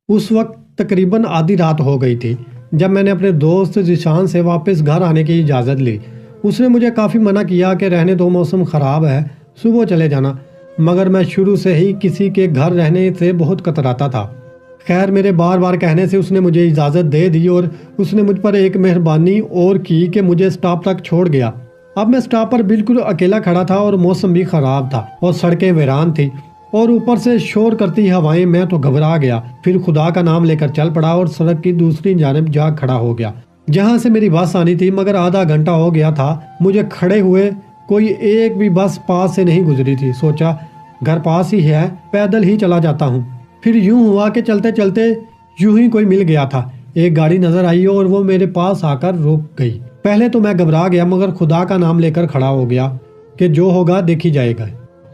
اس وقت تقریباً آدھی رات ہو گئی تھی جب میں نے اپنے دوست ذیشان سے واپس گھر آنے کی اجازت لی۔ اس نے مجھے کافی منع کیا کہ رہنے دو، موسم خراب ہے، صبح چلے جانا، مگر میں شروع سے ہی کسی کے گھر رہنے سے بہت کتراتا تھا۔ خیر میرے بار بار کہنے سے اس نے مجھے اجازت دے دی اور اس نے مجھ پر ایک مہربانی اور کی کہ مجھے سٹاپ تک چھوڑ گیا۔ اب میں سٹاپ پر بالکل اکیلا کھڑا تھا اور موسم بھی خراب تھا اور سڑکیں ویران تھی اور اوپر سے شور کرتی ہوائیں۔ میں تو گھبرا گیا، پھر خدا کا نام لے کر چل پڑا اور سڑک کی دوسری جانب جا کھڑا ہو گیا جہاں سے میری بس آنی تھی، مگر آدھا گھنٹہ ہو گیا تھا مجھے کھڑے ہوئے، کوئی ایک بھی بس پاس سے نہیں گزری تھی۔ سوچا گھر پاس ہی ہے، پیدل ہی چلا جاتا ہوں۔ پھر یوں ہوا کہ چلتے چلتے یوں ہی کوئی مل گیا تھا، ایک گاڑی نظر آئی اور وہ میرے پاس آ کر رک گئی۔ پہلے تو میں گھبرا گیا مگر خدا کا نام لے کر کھڑا ہو گیا کہ جو ہوگا دیکھی جائے گا۔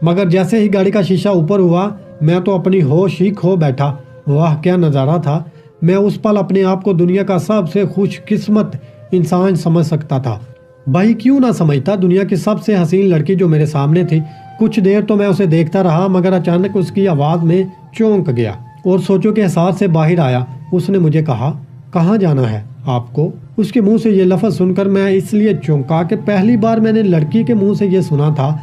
مگر جیسے ہی گاڑی کا شیشہ اوپر ہوا میں تو اپنی ہوش ہی کھو بیٹھا۔ واہ کیا نظارہ تھا! میں اس پل اپنے آپ کو دنیا کا سب سے خوش قسمت انسان سمجھ سکتا تھا۔ بھائی کیوں نہ سمجھتا، دنیا کی سب سے حسین لڑکی جو میرے سامنے تھی۔ کچھ دیر تو میں اسے دیکھتا رہا مگر اچانک اس کی آواز میں چونک گیا اور سوچو کہ احساس سے باہر آیا۔ اس نے مجھے کہا کہاں جانا ہے آپ کو؟ اس کے منہ سے یہ لفظ سن کر میں اس لیے چونکا کہ پہلی بار میں نے لڑکی کے منہ سے یہ سنا تھا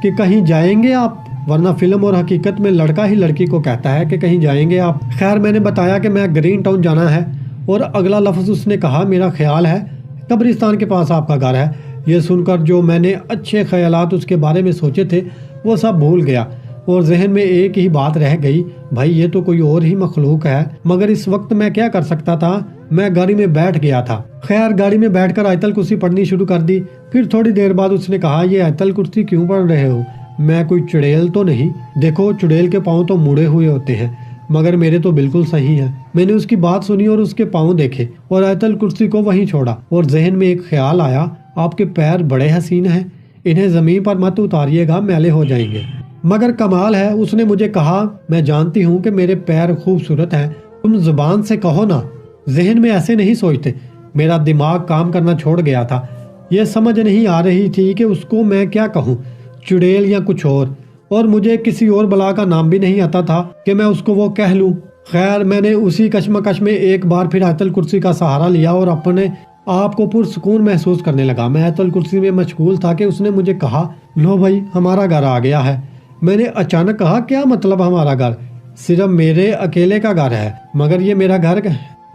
کہ کہیں جائیں گے آپ، ورنہ فلم اور حقیقت میں لڑکا ہی لڑکی کو کہتا ہے کہ کہیں جائیں گے آپ۔ خیر میں نے بتایا کہ میں گرین ٹاؤن جانا ہے اور اگلا لفظ اس نے کہا میرا خیال ہے قبرستان کے پاس آپ کا گھر ہے۔ یہ سن کر جو میں نے اچھے خیالات اس کے بارے میں سوچے تھے وہ سب بھول گیا اور ذہن میں ایک ہی بات رہ گئی، بھائی یہ تو کوئی اور ہی مخلوق ہے۔ مگر اس وقت میں کیا کر سکتا تھا، میں گاڑی میں بیٹھ گیا تھا۔ خیر گاڑی میں بیٹھ کر آیت الکرسی پڑھنی شروع کر دی۔ پھر تھوڑی دیر بعد اس نے کہا یہ آیت الکرسی کیوں پڑھ رہے ہو؟ میں کوئی چڑیل تو نہیں؟ دیکھو چڑیل کے پاؤں تو مڑے ہوئے ہوتے ہیں مگر میرے تو بالکل صحیح ہیں۔ میں نے اس کی بات سنی اور اس کے پاؤں دیکھے اور آیت الکرسی کو وہیں چھوڑا اور ذہن میں ایک خیال آیا، آپ کے پیر بڑے حسین ہیں، انہیں زمین پر مت اتاریے گا، میلے ہو جائیں گے۔ مگر کمال ہے، اس نے مجھے کہا میں جانتی ہوں کہ میرے پیر خوبصورت ہیں، تم زبان سے کہو نا، ذہن میں ایسے نہیں سوچتے۔ میرا دماغ کام کرنا چھوڑ گیا تھا، یہ سمجھ نہیں آ رہی تھی کہ اس کو میں کیا کہوں، چڑیل یا کچھ اور مجھے کسی اور بلا کا نام بھی نہیں آتا تھا کہ میں اس کو وہ کہہ لوں۔ خیر میں نے اسی کشمکش میں ایک بار پھر آیت الکرسی کا سہارا لیا اور اپنے آپ کو پرسکون محسوس کرنے لگا۔ میں آیت الکرسی میں مشغول تھا کہ اس نے مجھے کہا لو بھائی ہمارا گھر آ گیا ہے۔ میں نے اچانک کہا کیا مطلب ہمارا گھر؟ صرف میرے اکیلے کا گھر ہے، مگر یہ میرا گھر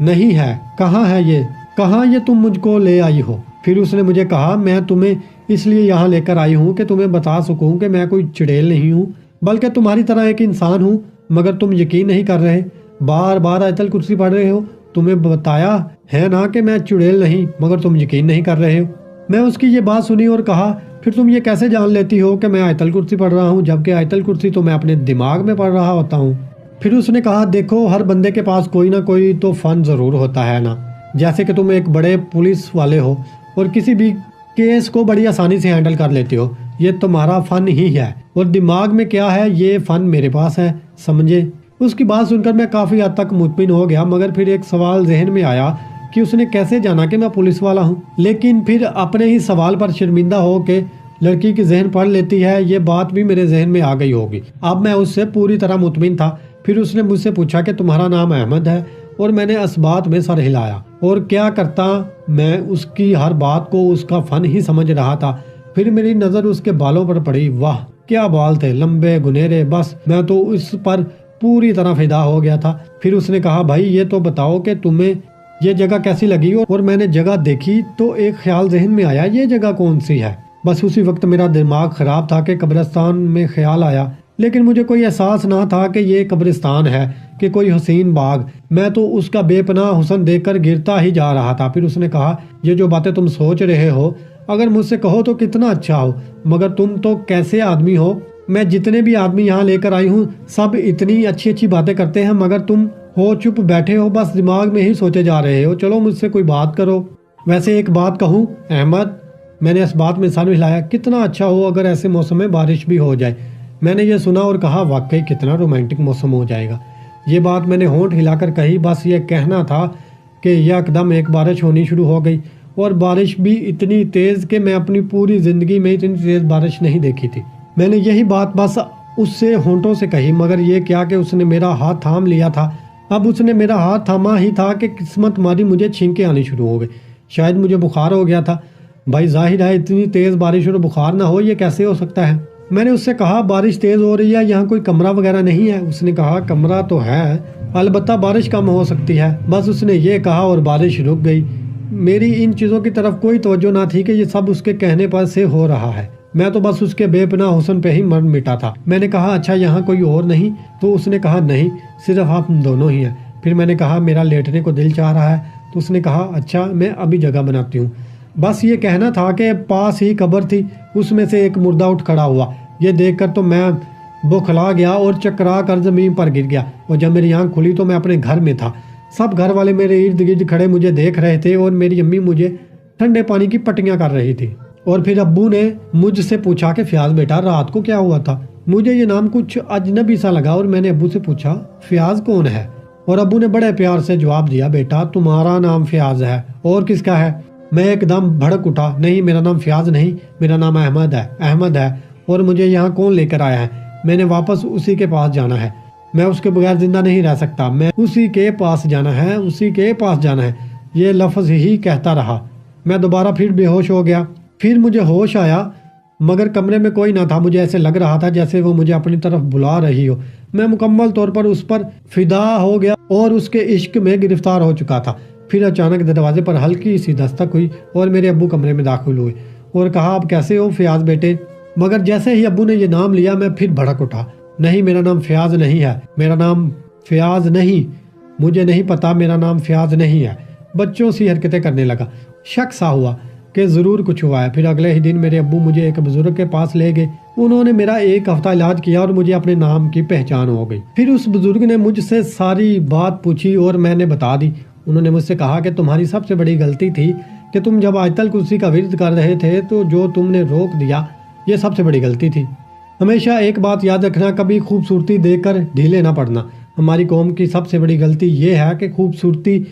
نہیں ہے۔ کہاں ہے یہ؟ کہاں یہ تم مجھ کو لے آئی ہو؟ پھر اس نے مجھے کہا میں تمہیں اس لیے یہاں لے کر آئی ہوں کہ تمہیں بتا سکوں کہ میں کوئی چڑیل نہیں ہوں بلکہ تمہاری طرح ایک انسان ہوں، مگر تم یقین نہیں کر رہے، بار بار آیت الکرسی پڑھ رہے ہو، تمہیں بتایا ہے نا کہ میں چڑیل نہیں، مگر تم یقین نہیں کر رہے ہو۔ میں اس کی یہ بات سنی اور کہا پھر تم یہ کیسے جان لیتی ہو کہ میں آیت الکرسی پڑھ رہا ہوں جبکہ آیت الکرسی تو میں اپنے دماغ میں پڑھ رہا ہوتا ہوں؟ پھر اس نے کہا دیکھو ہر بندے کے پاس کوئی نہ کوئی تو فن ضرور ہوتا ہے نا، جیسے کہ تم ایک بڑے پولیس والے ہو اور کسی بھی کیس کو بڑی آسانی سے ہینڈل کر لیتے ہو، یہ تمہارا فن ہی ہے، اور دماغ میں کیا ہے یہ فن میرے پاس ہے، سمجھے؟ اس کی بات سن کر میں کافی حد تک مطمئن ہو گیا، مگر پھر ایک سوال ذہن میں آیا کہ اس نے کیسے جانا کہ میں پولیس والا ہوں؟ لیکن پھر اپنے ہی سوال پر شرمندہ ہو کے لڑکی کی ذہن پڑھ لیتی ہے، یہ بات بھی میرے ذہن میں آ گئی ہوگی۔ اب میں اس سے پوری طرح مطمئن تھا۔ پھر اس نے مجھ سے پوچھا کہ تمہارا نام احمد ہے، اور میں نے اسبات میں سر ہلایا، اور کیا کرتا میں اس کی ہر بات کو اس کا فن ہی سمجھ رہا تھا۔ پھر میری نظر اس کے بالوں پر پڑی، واہ کیا بال تھے، لمبے گنہرے، بس میں تو اس پر پوری طرح فدا ہو گیا تھا۔ پھر اس نے کہا بھائی یہ تو بتاؤ کہ تمہیں یہ جگہ کیسی لگی؟ اور میں نے جگہ دیکھی تو ایک خیال ذہن میں آیا، یہ جگہ کون سی ہے؟ بس اسی وقت میرا دماغ خراب تھا کہ قبرستان میں خیال آیا، لیکن مجھے کوئی احساس نہ تھا کہ یہ قبرستان ہے کہ کوئی حسین باغ۔ میں تو اس کا بے پناہ حسن دیکھ کر گرتا ہی جا رہا تھا۔ پھر اس نے کہا یہ جو باتیں تم سوچ رہے ہو اگر مجھ سے کہو تو کتنا اچھا ہو، مگر تم تو کیسے آدمی ہو؟ میں جتنے بھی آدمی یہاں لے کر آئی ہوں سب اتنی اچھی اچھی باتیں کرتے ہیں، مگر تم ہو چپ بیٹھے ہو، بس دماغ میں ہی سوچے جا رہے ہو، چلو مجھ سے کوئی بات کرو۔ ویسے ایک بات کہوں احمد، میں نے اس بات میں سر ہلایا، کتنا اچھا ہو اگر ایسے موسم میں بارش بھی ہو جائے۔ میں نے یہ سنا اور کہا واقعی کتنا رومانٹک موسم ہو جائے گا۔ یہ بات میں نے ہونٹ ہلا کر کہی، بس یہ کہنا تھا کہ یکدم ایک بارش ہونی شروع ہو گئی، اور بارش بھی اتنی تیز کہ میں اپنی پوری زندگی میں اتنی تیز بارش نہیں دیکھی تھی۔ میں نے یہی بات بس اس سے ہونٹوں سے کہی، مگر یہ کیا کہ اس نے میرا ہاتھ تھام لیا تھا۔ اب اس نے میرا ہاتھ تھاما ہی تھا کہ قسمت ماری مجھے چھینکیں آنی شروع ہو گئی۔ شاید مجھے بخار ہو گیا تھا۔ بھائی ظاہر ہے اتنی تیز بارش اور بخار نہ ہو، یہ کیسے ہو سکتا ہے؟ میں نے اس سے کہا بارش تیز ہو رہی ہے، یہاں کوئی کمرہ وغیرہ نہیں ہے؟ اس نے کہا کمرہ تو ہے، البتہ بارش کم ہو سکتی ہے۔ بس اس نے یہ کہا اور بارش رک گئی۔ میری ان چیزوں کی طرف کوئی توجہ نہ تھی کہ یہ سب اس کے کہنے پر سے ہو رہا ہے۔ میں تو بس اس کے بے پناہ حسن پہ ہی مر مٹا تھا۔ میں نے کہا اچھا یہاں کوئی اور نہیں؟ تو اس نے کہا نہیں، صرف آپ دونوں ہی ہیں۔ پھر میں نے کہا میرا لیٹنے کو دل چاہ رہا ہے۔ تو اس نے کہا اچھا میں ابھی جگہ بناتی ہوں۔ بس یہ کہنا تھا کہ پاس ہی قبر تھی، اس میں سے ایک مردہ اٹھ کھڑا ہوا۔ یہ دیکھ کر تو میں بوکھلا گیا اور چکرا کر زمین پر گر گیا، اور جب میری آنکھ کھلی تو میں اپنے گھر میں تھا۔ سب گھر والے میرے ارد گرد کھڑے مجھے دیکھ رہے تھے، اور میری امی مجھے ٹھنڈے پانی کی پٹیاں کر رہی تھی۔ اور پھر ابو نے مجھ سے پوچھا کہ فیاض بیٹا رات کو کیا ہوا تھا؟ مجھے یہ نام کچھ اجنبی سا لگا، اور میں نے ابو سے پوچھا فیاض کون ہے؟ اور ابو نے بڑے پیار سے جواب دیا بیٹا تمہارا نام فیاض ہے، اور کس کا ہے؟ میں ایک دم بھڑک اٹھا، نہیں میرا نام فیاض نہیں، میرا نام احمد ہے، اور مجھے یہاں کون لے کر آیا ہے؟ میں نے واپس اسی کے پاس جانا ہے، میں اس کے بغیر زندہ نہیں رہ سکتا، میں اسی کے پاس جانا ہے، اسی کے پاس جانا ہے۔ یہ لفظ ہی کہتا رہا۔ میں دوبارہ پھر بے ہوش ہو گیا۔ پھر مجھے ہوش آیا، مگر کمرے میں کوئی نہ تھا۔ مجھے ایسے لگ رہا تھا جیسے وہ مجھے اپنی طرف بلا رہی ہو۔ میں مکمل طور پر اس پر فدا ہو گیا اور اس کے عشق میں گرفتار ہو چکا تھا۔ پھر اچانک دروازے پر ہلکی سی دستک ہوئی اور میرے ابو کمرے میں داخل ہوئے اور کہا آپ کیسے ہو فیاض بیٹے؟ مگر جیسے ہی ابو نے یہ نام لیا میں پھر بھڑک اٹھا، نہیں میرا نام فیاض نہیں ہے، میرا نام فیاض نہیں، مجھے نہیں پتا، میرا نام فیاض نہیں ہے۔ بچوں سی حرکتیں کرنے لگا۔ شک سا ہوا کہ ضرور کچھ ہوا ہے۔ پھر اگلے ہی دن میرے ابو مجھے ایک بزرگ کے پاس لے گئے۔ انہوں نے میرا ایک ہفتہ علاج کیا اور مجھے اپنے نام کی پہچان ہو گئی۔ پھر اس بزرگ نے مجھ سے ساری بات پوچھی اور میں نے بتا دی۔ انہوں نے مجھ سے کہا کہ تمہاری سب سے بڑی غلطی تھی کہ تم جب آیت الکرسی کا ورد کر رہے تھے تو جو تم نے روک دیا، یہ سب سے بڑی غلطی تھی۔ ہمیشہ ایک بات یاد رکھنا، کبھی خوبصورتی دیکھ کر ڈھیلے نہ پڑنا۔ ہماری قوم کی سب سے بڑی غلطی یہ ہے کہ خوبصورتی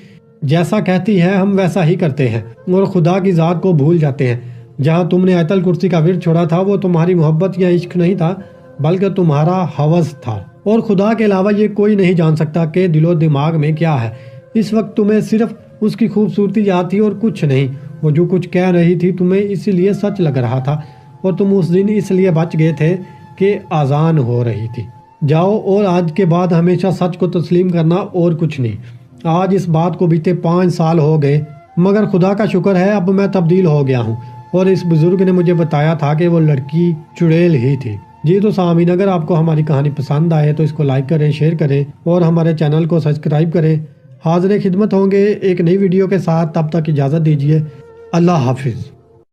جیسا کہتی ہے ہم ویسا ہی کرتے ہیں اور خدا کی ذات کو بھول جاتے ہیں۔ جہاں تم نے آیت الکرسی کا ورد چھوڑا تھا وہ تمہاری محبت یا عشق نہیں تھا، بلکہ تمہارا ہوس تھا، اور خدا کے علاوہ یہ کوئی نہیں جان سکتا کہ دل و دماغ میں کیا ہے۔ اس وقت تمہیں صرف اس کی خوبصورتی یاد تھی اور کچھ نہیں۔ وہ جو کچھ کہہ رہی تھی تمہیں اسی لیے سچ لگ رہا تھا، اور تم اس دن اس لیے بچ گئے تھے کہ اذان ہو رہی تھی۔ جاؤ اور آج کے بعد ہمیشہ سچ کو تسلیم کرنا اور کچھ نہیں۔ آج اس بات کو بیتے 5 سال ہو گئے، مگر خدا کا شکر ہے اب میں تبدیل ہو گیا ہوں، اور اس بزرگ نے مجھے بتایا تھا کہ وہ لڑکی چڑیل ہی تھی۔ جی تو سامعین، اگر آپ کو ہماری کہانی پسند آئے تو اس کو لائک کریں، شیئر کریں اور ہمارے چینل کو سبسکرائب کریں۔ حاضر خدمت ہوں گے ایک نئی ویڈیو کے ساتھ، تب تک اجازت دیجیے۔ اللہ حافظ۔